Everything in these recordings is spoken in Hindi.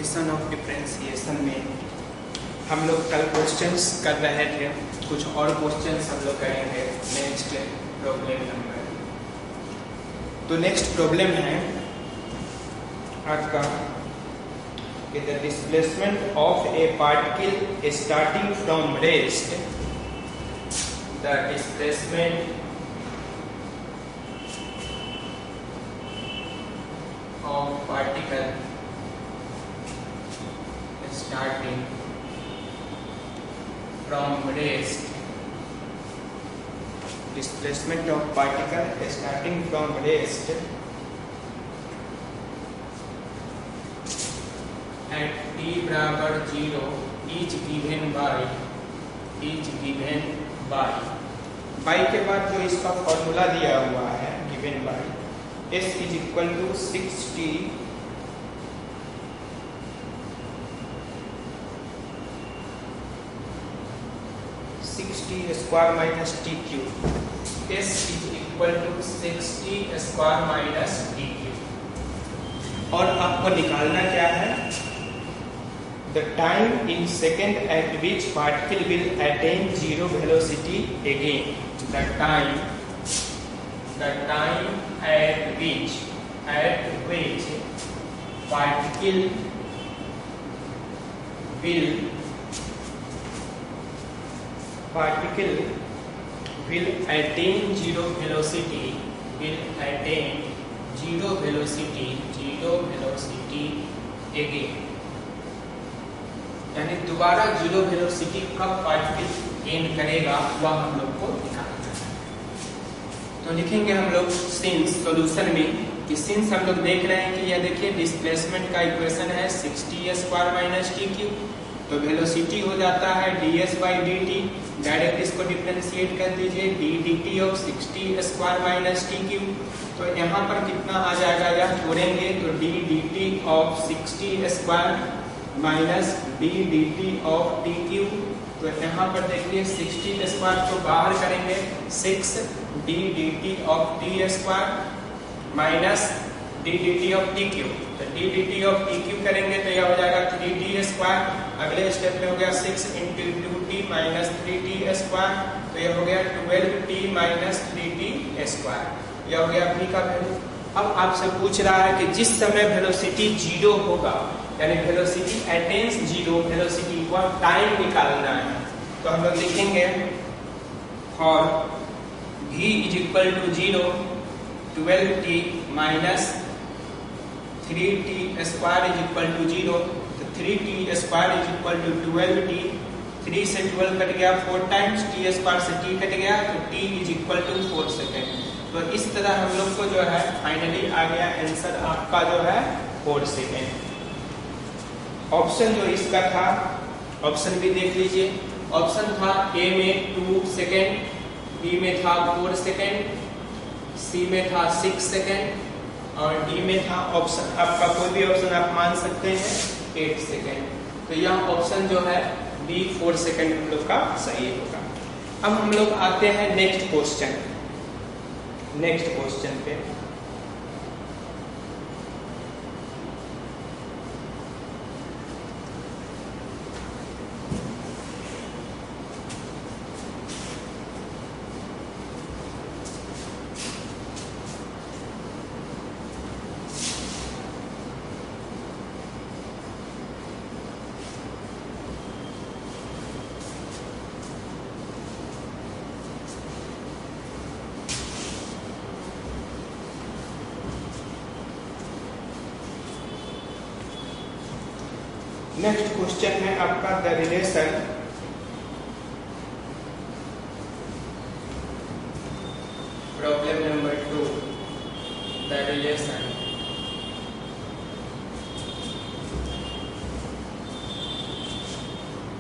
कंडीशन ऑफ डिफरेंशिएशन में हम लोग कल क्वेश्चंस कर रहे थे, कुछ और क्वेश्चंस हम लोग करेंगे नेक्स्ट प्रॉब्लम नंबर। तो नेक्स्ट प्रॉब्लम है आपका कि the displacement of A particle starting from rest, the displacement of particle starting from rest, displacement of particle starting from rest at t बराबर 0 is given by के बाद जो इसका फॉर्मूला दिया हुआ है given by S is equal to 60 square minus t cube। S is equal to 60 square minus t cube। और आपको निकालना क्या है? The time in second at which particle will attain zero velocity again। The time at which particle will attain zero velocity again। यानी दोबारा जीरो वेलोसिटी कब पार्टिकल गेन करेगा वह हम लोग को निकालना है। तो लिखेंगे हम लोग सिंस सॉल्यूशन में कि सिंस हम लोग देख रहे हैं कि यह देखिए डिस्प्लेसमेंट का इक्वेशन है 60 स्क्वायर माइनस टी क्यूब, तो वेलोसिटी हो जाता है ds बाई dt। डायरेक्ट इसको डिफरेंशिएट कर दीजिए d dt of 60 square minus T cube. तो यहाँ पर कितना आ जाएगा, यह जोड़ेंगे तो d dt of 60 square minus d dt of T cube. तो यहाँ पर देखिए 60 स्क्वायर को बाहर करेंगे 6 d dt of t square minus d dt of t cube. तो d dt of t cube करेंगे तो यह हो जाएगा 3t स्क्वायर। अगले स्टेप में हो गया 6 into 2t minus 3t square, तो यह हो गया 12t माइनस 3t स्क्वायर। यह हो गया v का वैल्यू। अब आपसे पूछ रहा है कि जिस समय वेलोसिटी जीरो होगा, यानी वेलोसिटी अटेन्स जीरो वेलोसिटी, वह टाइम निकालना है। तो हम लोग लिखेंगे for v is equal to 0 12t minus 3t square is equal to 0। तो 3t square is equal to 12t। 3 से 12 कट गया 4 टाइम्स, t स्क्वायर से t कट गया, तो t is equal to 4 second. तो इस तरह हम लोग को जो है फाइनली आ गया आंसर आपका जो है 4 सेकेंड। ऑप्शन जो इसका था, ऑप्शन भी देख लीजिए। ऑप्शन था ए में 2 सेकेंड, बी में था 4 सेकेंड, सी में था 6 सेकेंड और डी में था ऑप्शन आपका कोई भी ऑप्शन आप मान सकते हैं 8 सेकेंड। तो यह ऑप्शन जो है बी 4 सेकेंड हम लोग का सही होगा। अब हम लोग आते हैं नेक्स्ट क्वेश्चन पे। नेक्स्ट क्वेश्चन है आपका the relation problem number 2, the relation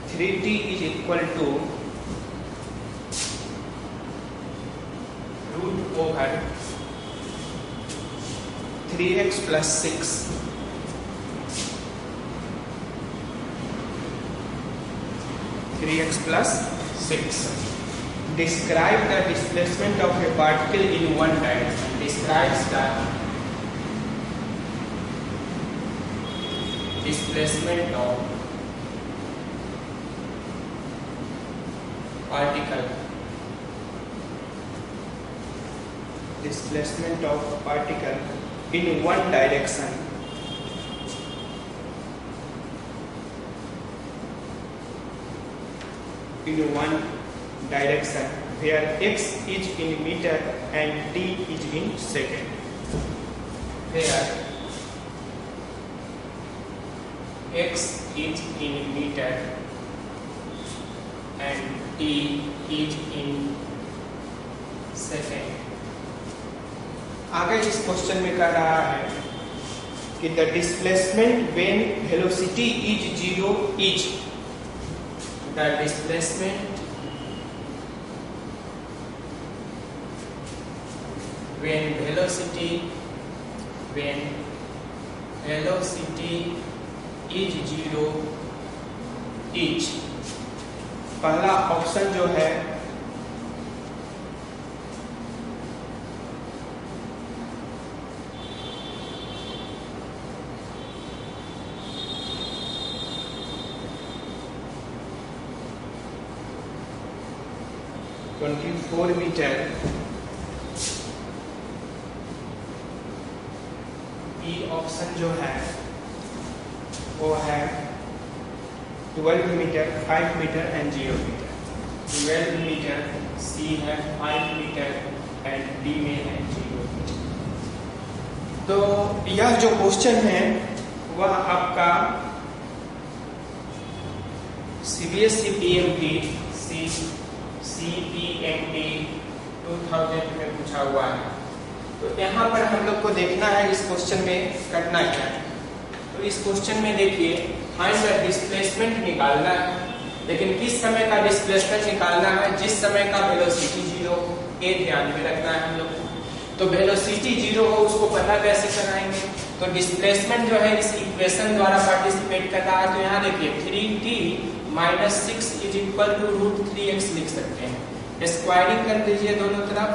three T is equal to root over 3x plus 6 3x plus 6। Describe the displacement of a particle in one direction। Describes the displacement of particle, displacement of particle in one direction, where x is in meter and t is in second, where x is in meter and t is in second। आगे इस क्वेश्चन में कह रहा है कि the displacement when velocity is zero is, the displacement when velocity is zero is, पहला ऑप्शन जो है 24 मीटर, बी ऑप्शन जो है वो है 12 metre, 5 metre and 0 metre. 12 metre, C है 5 मीटर एंड डी में है 0 मीटर। तो यह जो क्वेश्चन है वह आपका सीबीएसई पीएमटी CPMT 2000 में पूछा हुआ है। तो यहाँ पर हम लोग को देखना है इस क्वेश्चन में करना क्या है। तो इस क्वेश्चन में देखिए फाइंड द डिस्प्लेसमेंट निकालना है, लेकिन किस समय का डिस्प्लेसमेंट निकालना है? जिस समय का वेलोसिटी जीरो, ये ध्यान में रखना है हम लोग को। तो वेलोसिटी जीरो हो उसको पता कैसे कराएंगे? तो डिस्प्लेसमेंट जो है इस इक्वेशन द्वारा पार्टिसिपेट कर रहा है। तो यहाँ देखिए 3t माइनस 6 is equal to root 3x लिख सकते हैं। स्क्वायरिंग कर दीजिए दोनों तरफ।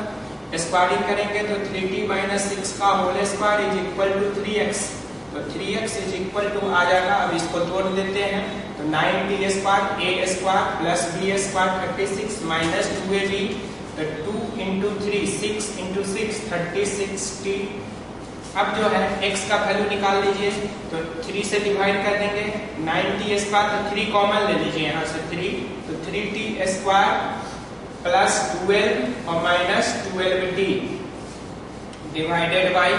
स्क्वायरिंग करेंगे तो 3t माइनस 6 का whole square is equal to 3x। तो 3x इज इक्वल टू आ जाएगा, अब इसको तोड़ देते हैं तो 9t square a square plus b square 36 minus 2ab, तो 2 इंटू 3 6 इंटू 6 36t। अब जो है x का वैल्यू निकाल लीजिए, तो 3 से डिवाइड कर देंगे, 9t स्क्वायर तो 3 कॉमन ले लीजिए यहाँ से 3, तो 3t स्क्वायर प्लस 12 और minus 12t divided by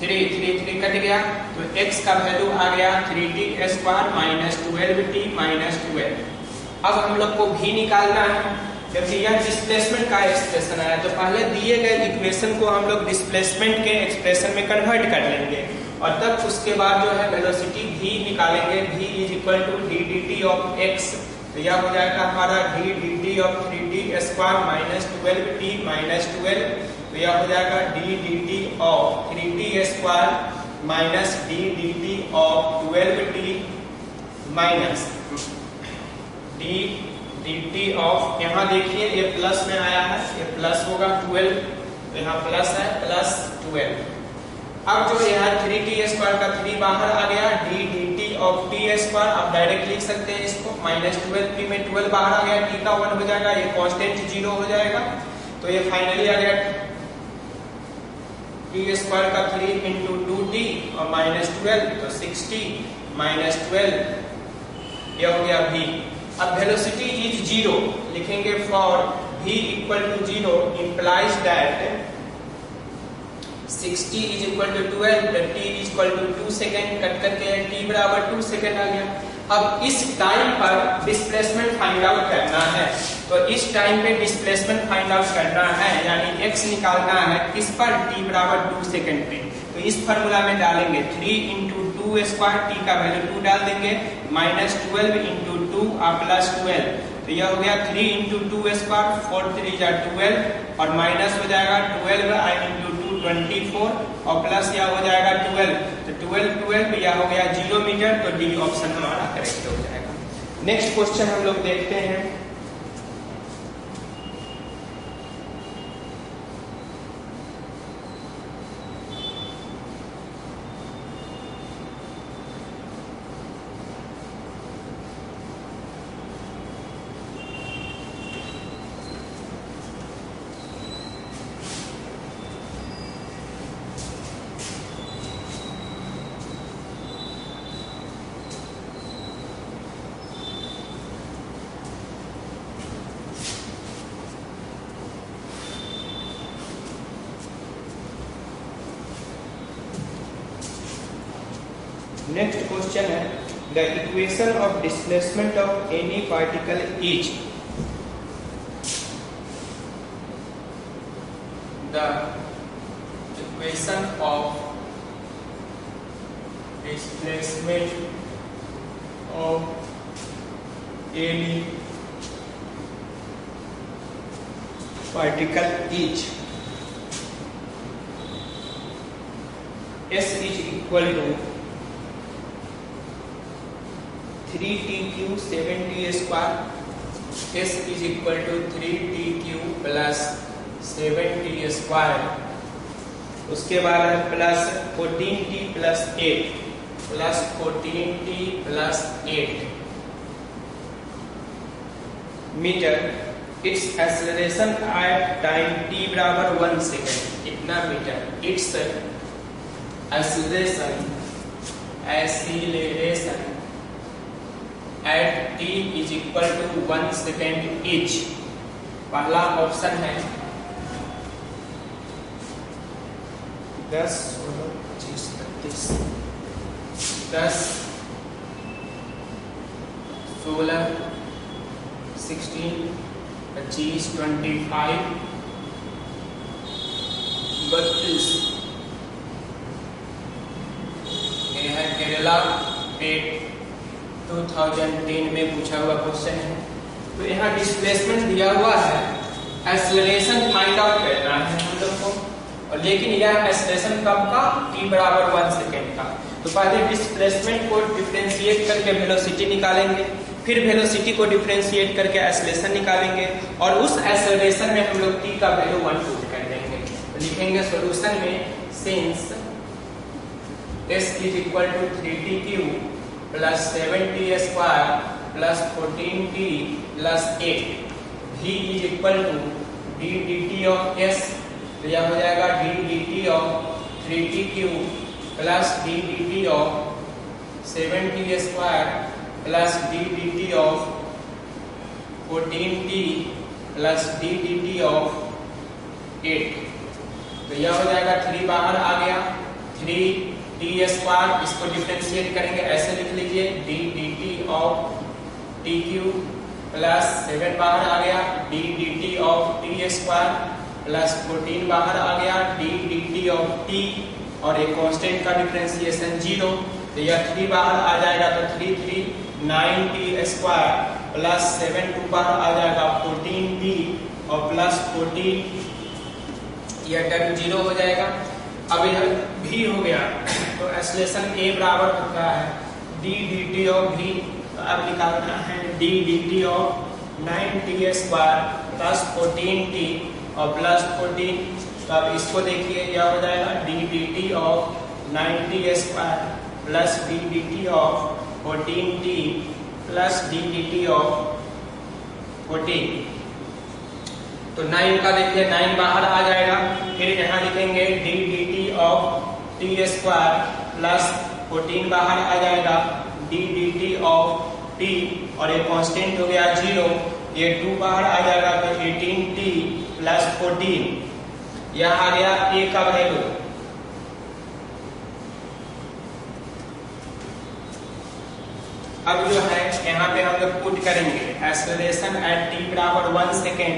3 cut गया, तो x का वैल्यू आ गया 3t square minus 12t minus 12। अब हम लोग को v निकालना है, क्योंकि यह डिस्प्लेसमेंट का एक्सप्रेशन आया। तो पहले दिए गए इक्वेशन को हम लोग डिस्प्लेसमेंट के एक्सप्रेशन में कन्वर्ट कर लेंगे और तब उसके बाद जो है वेलोसिटी v निकालेंगे। v is equal to d dt of x, तो यह हो जाएगा हमारा d dt of 3t square minus 12t minus 12, तो यह हो जाएगा d dt of 3t square minus d dt of 12t minus d dt of, यहाँ देखिए ये प्लस में आया है, ये प्लस होगा 12, तो यहाँ प्लस है प्लस 12। अब जो यहाँ 3t स्क्वायर का 3 बाहर आ गया, d dt of t square आप डायरेक्ट लिख सकते हैं इसको, माइनस 12t में 12 बाहर आ गया, t का 1 हो जाएगा, ये कांस्टेंट 0 हो जाएगा, तो ये फाइनली आ गया t स्क्वायर का 3 इंटू 2t और माइनस 12, तो 6t माइनस 12, यह हो गया v। अब वेलोसिटी इज 0 लिखेंगे for v equal to 0 implies that 60 is equal to 12, t is equal to 2 second, cut करके t बराबर 2 सेकेंड आ गया। अब इस टाइम पर डिस्प्लेसमेंट फाइंड आउट करना है, तो इस टाइम पे डिस्प्लेसमेंट फाइंड आउट करना है, यानी x निकालना है किस पर? t बराबर 2 सेकेंड पे। तो इस फार्मूला में डालेंगे 3 इंटू 2 स्क्वायर, t का वैल्यू 2 डाल देंगे, माइनस 12 इंटू 2 और प्लस 12, तो यह हो गया 3 इंटू 2 स्क्वायर 4 3 जा 12 और माइनस हो जाएगा 12 इंटू 2 24 और प्लस यह हो जाएगा 12, तो 12 यह हो गया 0 मीटर, तो डी ऑप्शन हमारा करेक्ट हो जाएगा। नेक्स्ट क्वेश्चन हम लोग देखते हैं। नेक्स्ट क्वेश्चन है the equation of displacement of any particle is the equation of displacement of any particle is S is equal to 3TQ 7T square. S is equal to 3TQ plus 7T square. उसके बाद है plus 14T plus 8 plus 14T plus 8 metre. Its acceleration at time t बराबर 1 सेकेंड. इतना metre. Its acceleration at t is equal to 1 second each. पहला ऑप्शन है 10 16 25 31 10 16 16 25 25 32. ये है केरला टेट 2010 में पूछा हुआ क्वेश्चन है. तो यहाँ डिस्प्लेसमेंट दिया हुआ है, एक्सेलरेशन फाइंड आउट करना है हम लोग को, और लेकिन यह एक्सेलरेशन कब का? t बराबर 1 सेकेंड का. तो पहले डिस्प्लेसमेंट को डिफरेंशिएट करके वेलोसिटी निकालेंगे, फिर वेलोसिटी को डिफरेंशिएट करके एक्सेलरेशन निकालेंगे, और उस एक्सेलरेशन में हम लोग t का वैल्यू 1 पुट कर देंगे. तो लिखेंगे सॉल्यूशन में since s is equal to 3tq plus 7t square plus 14t plus 8 v is equal to d dt of s. तो यह हो जाएगा d dt of 3tq plus d dt of 7t square plus d dt of 14t plus d dt of 8. तो यह हो जाएगा 3 बाहर आ गया, 3t स्क्वायर. इसको डिफरेंशिएट करेंगे, ऐसे लिख लीजिए d dt of tq plus 7 बाहर आ गया d dt of t square plus 14 बाहर आ गया d dt ऑफ t, और एक कांस्टेंट का डिफरेंशिएशन 0. तो यह 3 बाहर आ जाएगा, तो 3 3 9t स्क्वायर प्लस 7 2 बाहर आ जाएगा 14t और प्लस 14, यह टर्म 0 हो जाएगा. अब यह v हो गया, तो एक्सेलरेशन a बराबर होता है d dt ऑफ v. तो अब निकालना है d dt of 9t square plus 14t और प्लस 14. तो अब इसको देखिए, यह हो जाएगा d dt of 9t square plus d dt of 14t plus d dt of 14. तो 9 का देखिए 9 बाहर आ जाएगा, फिर यहाँ लिखेंगे d dt of t square plus 14 बाहर आ जाएगा d dt ऑफ t, और ये कांस्टेंट हो गया 0. ये 2 बाहर आ जाएगा, तो 18t प्लस 14. यह आ गया a का वैल्यू. अब जो है यहाँ पे हम लोग पुट करेंगे एक्सेलरेशन एट t बराबर 1 सेकेंड.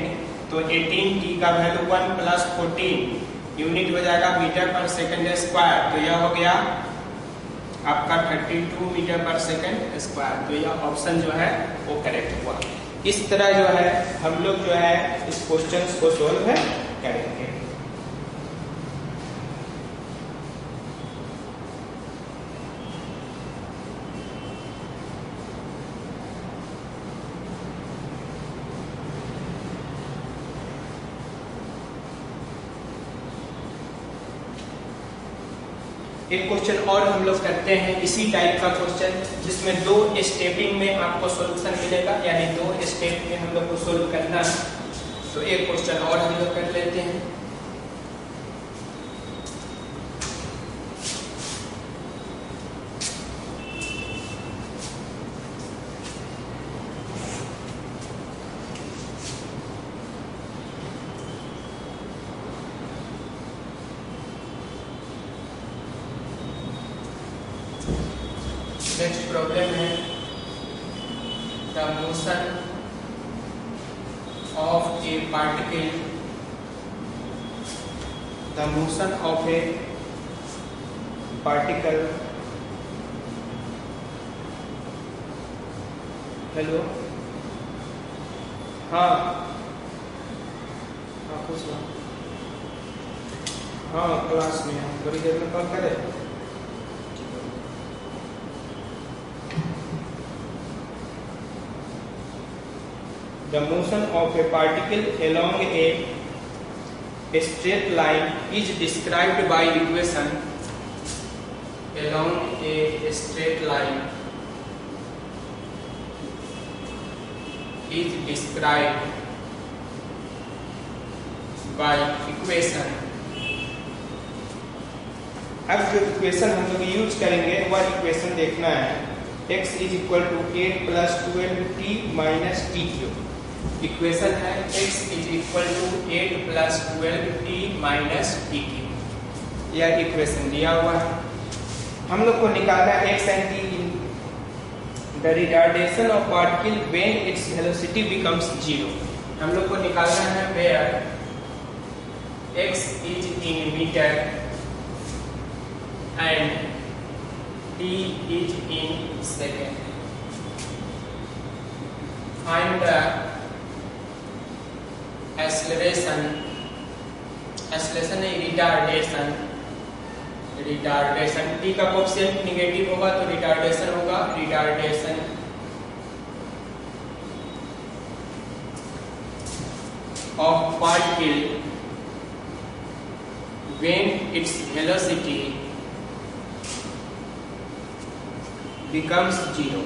तो 18t का वैल्यू 1 प्लस 14 यूनिट हो जाएगा मीटर पर सेकेंड स्क्वायर. तो यह हो गया आपका 32 मीटर पर सेकेंड स्क्वायर. तो यह ऑप्शन जो है वो करेक्ट हुआ. इस तरह जो है हम लोग जो है इस क्वेश्चन को सोल्व करेंगे. एक क्वेश्चन और हम लोग करते हैं इसी टाइप का क्वेश्चन, जिसमें 2 स्टेपिंग में आपको सॉल्यूशन मिलेगा, यानी 2 स्टेप में हम लोग को सोल्व करना है. तो एक क्वेश्चन और हम लोग कर लेते हैं. प्रॉब्लम है the motion of A particle, the motion of A particle, hello, हाँ पूछ लो, हाँ क्लास में हम थोड़ी देर में कॉल करें। The motion of a particle along a straight line is described by equation, along a straight line is described by equation। अब जो इक्वेशन हम लोग यूज करेंगे वह इक्वेशन देखना है, x is equal to 8 plus 12t minus T cube. Equation है x is equal to 8 plus 12t minus T cube. यह इक्वेशन दिया हुआ है, हम लोग को निकालना है x and t in the retardation of particle when its velocity becomes 0। हम लोग को निकालना है where x is in metre and t is in second। Find the acceleration, acceleration है retardation, retardation t का कोएफिशिएंट नेगेटिव होगा तो रिटार्डेशन होगा, retardation of particle when its velocity becomes 0,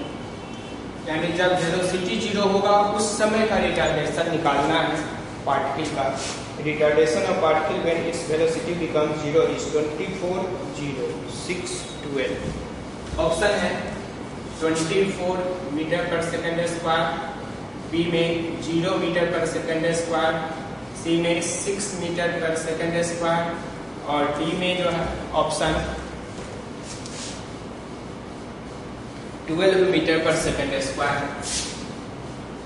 यानी जब वेलोसिटी 0 होगा उस समय का रिटार्डेशन निकालना है पार्टिकल का। Retardation of particle when its velocity becomes 0 is 24 0 6 12। Option है 24 मीटर पर सेकंड स्क्वायर, बी में 0 मीटर पर सेकंड स्क्वायर, सी में 6 मीटर पर सेकंड स्क्वायर और डी में जो है ऑप्शन 12 मीटर पर सेकंड स्क्वायर,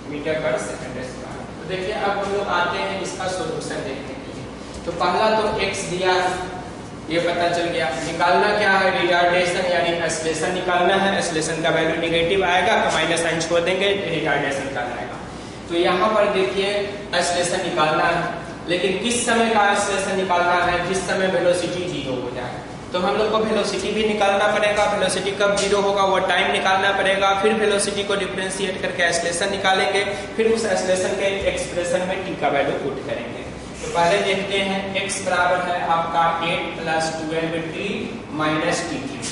मीटर पर सेकंड स्क्वायर। तो देखिए अब हम लोग आते हैं इसका सॉल्यूशन देखने के लिए। तो पहला तो x दिया है, ये पता चल गया। निकालना क्या है, रिटार्डेशन यानी एक्सेलरेशन निकालना है। एक्सेलरेशन का वैल्यू नेगेटिव आएगा तो माइनस साइन छोड़ देंगे, रिटार्डेशन का आएगा। तो यहाँ पर देखिए एक्सेलरेशन निकालना है, लेकिन किस समय का एक्सेलरेशन निकालना है, जिस समय वेलोसिटी 0 हो जाए। तो हम लोग को वेलोसिटी भी निकालना पड़ेगा, वेलोसिटी कब 0 होगा वो टाइम निकालना पड़ेगा, फिर वेलोसिटी को डिफरेंशिएट करके एक्सेलरेशन निकालेंगे, फिर उस एक्सेलरेशन के एक्सप्रेशन में t का वैल्यू पुट करेंगे। तो पहले देखते हैं x बराबर है आपका 8 plus 12t minus T cube.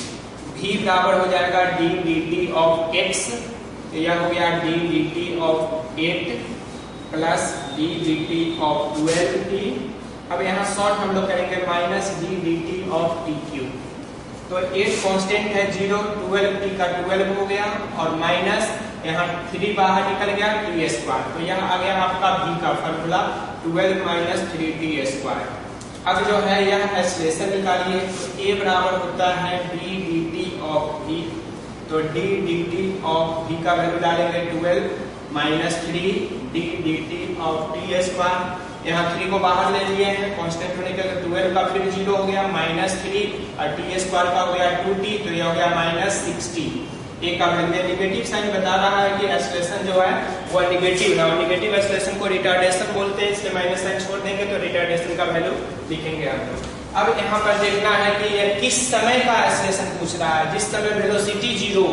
v बराबर हो जाएगा d dt ऑफ x, तो यह हो गया d dt of 8 plus d dt of 12t। अब यहाँ शॉर्ट हम लोग करेंगे minus D D T of T cube. तो 8 कांस्टेंट है 0, 12t का 12 हो गया और माइनस यहाँ 3 बाहर निकल गया टी स्क्वायर। तो यहाँ आ गया आपका v का फॉर्मूला 12 माइनस 3t स्क्वायर। अब जो है यह एक्सेलरेशन निकालिए, तो a बराबर होता है d dt ऑफ v। तो d dt ऑफ v का वैल्यू डालेंगे 12 minus 3 d dt of t square. यहाँ 3 को बाहर ले लिए हैं, कांस्टेंट होने के 12 का फिर 0 हो गया माइनस 3 और टी स्क्वायर का हो गया 2t, तो यह हो गया माइनस 60। ए का वैल्यू नेगेटिव साइन बता रहा है कि एक्सेलरेशन जो है वो नेगेटिव है और नेगेटिव एक्सेलरेशन को रिटार्डेशन बोलते हैं, इसलिए माइनस साइन छोड़ देंगे तो रिटार्डेशन का वैल्यू लिखेंगे हम लोग। अब यहाँ पर देखना है कि यह किस समय का एक्सेलरेशन पूछ रहा है, जिस समय वेलोसिटी 0,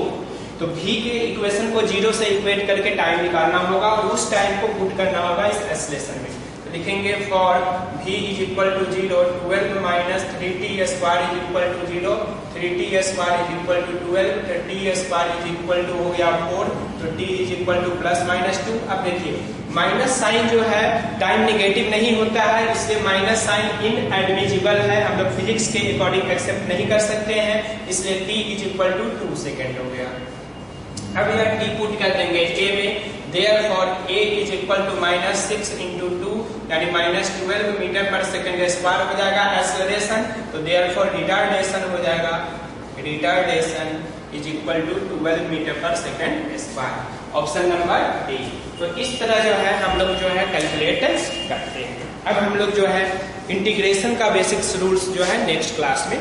तो v के इक्वेशन को 0 से इक्वेट करके टाइम निकालना होगा और उस टाइम को पुट करना होगा इस एक्सेलरेशन में। लिखेंगे for v is equal to 0, 12 minus 3t square is equal to 0, 3t square is equal to 12, तो t square is equal to हो गया 4, तो t is equal to plus minus 2। अब देखिए माइनस साइन जो है टाइम नेगेटिव नहीं होता है, इसलिए माइनस साइन इनएडमिजिबल है, हम लोग फिजिक्स के अकॉर्डिंग एक्सेप्ट नहीं कर सकते हैं, इसलिए t is equal to 2 second हो गया। अब यह t पुट कर देंगे a में, therefore a is equal to minus 6 into 2 यानी माइनस 12 मीटर पर सेकंड स्क्वायर हो जाएगा एक्सेलरेशन। तो therefore रिटार्डेशन हो जाएगा, retardation is equal to 12 metre पर second square. Option number D. तो इस तरह जो है हम लोग जो है कैलकुलेट करते हैं। अब हम लोग जो है इंटीग्रेशन का बेसिक्स रूल्स जो है नेक्स्ट क्लास में